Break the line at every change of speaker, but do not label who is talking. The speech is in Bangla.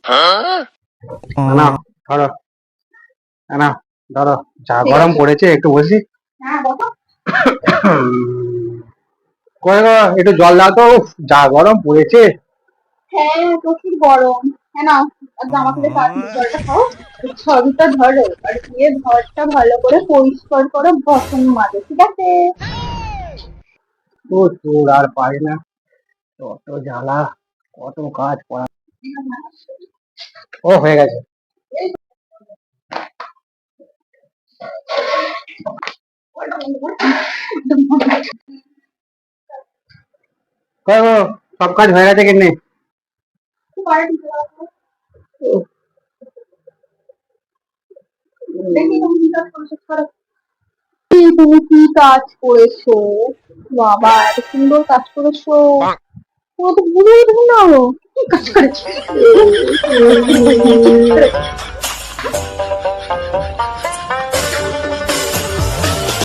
না ধরো, না ধরো, যা গরম পড়েছে একটু বসি। কই গো, একটু জল দাও তো, উফ, যা গরম পড়েছে।
হ্যাঁ প্রচুর গরম। হ্যাঁ না, আর জামা খুলে তাড়াতাড়ি জলটা খাও। ছবিটা ধরো আর দিয়ে ঘরটা ভালো করে পরিষ্কার করো, বাসন মাজো, ঠিক আছে?
ও তোর আর পারি না, কত জ্বালা, কত কাজ করা। ও হয়ে গেছে। কই গো, সব কাজ হয়ে গেছে কিনে?
তুমি কি কাজ করেছো? বাবা এত সুন্দর কাজ করেছো, তোমার তো বুঝে উঠবে না। কি কাজ করেছো?